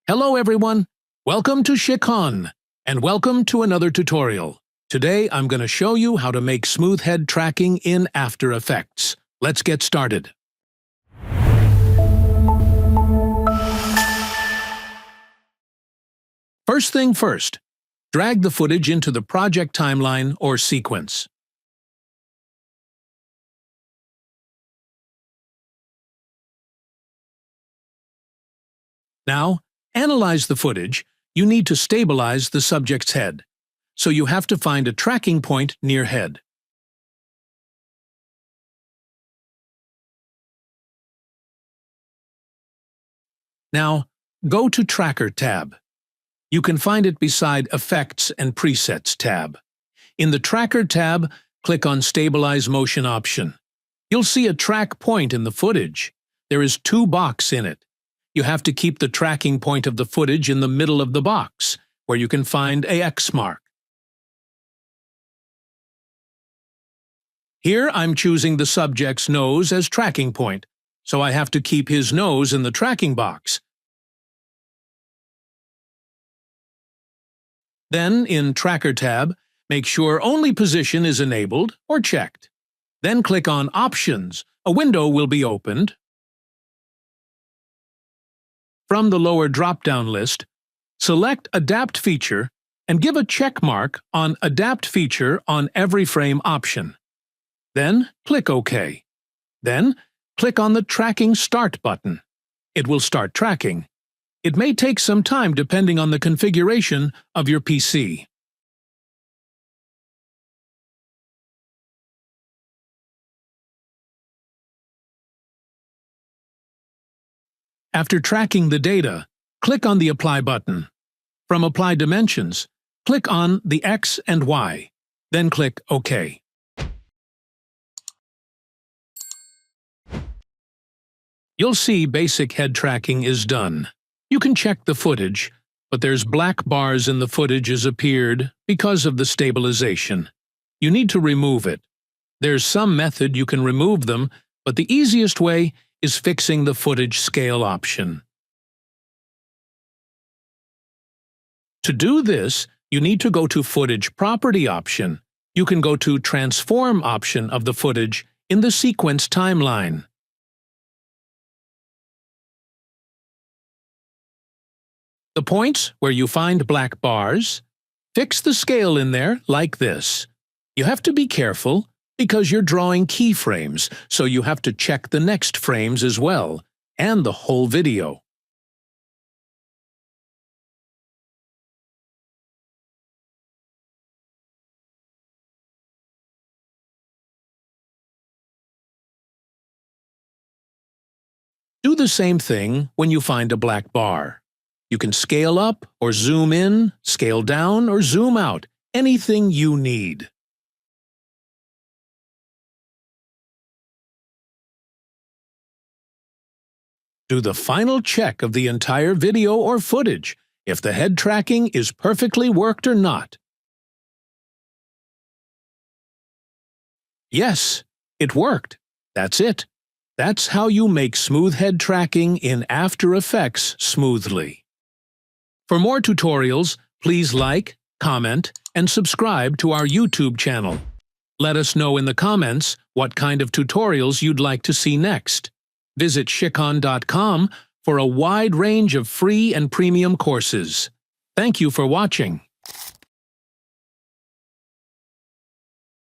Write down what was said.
Hello everyone, welcome to Sikkhon, and welcome to another tutorial. Today I'm going to show you how to make smooth head tracking in After Effects. Let's get started. First thing first, drag the footage into the project timeline or sequence. Now, analyze the footage. You need to stabilize the subject's head, so you have to find a tracking point near head. Now, go to Tracker tab. You can find it beside Effects and Presets tab. In the Tracker tab, click on Stabilize Motion option. You'll see a track point in the footage. There is 2 boxes in it. You have to keep the tracking point of the footage in the middle of the box, where you can find a X mark. Here I'm choosing the subject's nose as tracking point, so I have to keep his nose in the tracking box. Then, in Tracker tab, make sure only position is enabled or checked. Then click on Options. A window will be opened. From the lower drop-down list, select Adapt Feature and give a check mark on Adapt Feature on every frame option. Then click OK. Then click on the Tracking Start button. It will start tracking. It may take some time depending on the configuration of your PC. After tracking the data, click on the Apply button. From Apply Dimensions, click on the X and Y, then click OK. You'll see basic head tracking is done. You can check the footage, but there's black bars in the footage has appeared because of the stabilization. You need to remove it. There's some method you can remove them, but the easiest way is fixing the footage scale option. To do this, you need to go to Footage Property option. You can go to Transform option of the footage in the sequence timeline. The points where you find black bars, fix the scale in there like this. You have to be careful because you're drawing keyframes, so you have to check the next frames as well, and the whole video. Do the same thing when you find a black bar. You can scale up or zoom in, scale down or zoom out, anything you need. Do the final check of the entire video or footage, if the head tracking is perfectly worked or not. Yes, it worked. That's it. That's how you make smooth head tracking in After Effects smoothly. For more tutorials, please like, comment, and subscribe to our YouTube channel. Let us know in the comments what kind of tutorials you'd like to see next. Visit Sikkhon.com for a wide range of free and premium courses. Thank you for watching.